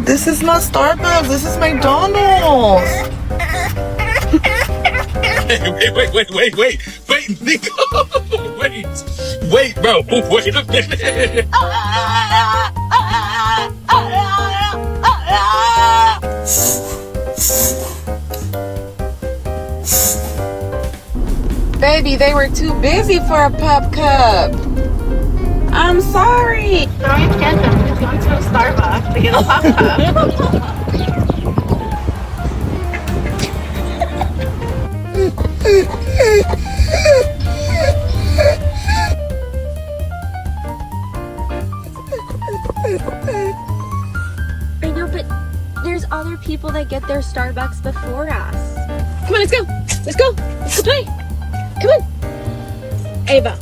This is not Starbucks. This is McDonald's. Wait, Nico. Wait, bro. Wait a minute. Baby, they were too busy for a pup cup. I'm sorry. Throw your tantrum. Just going to a Starbucks to get a pop I know, but there's other people that get their Starbucks before us. Come on, let's go. Let's go. Let's go play. Come on. Ava,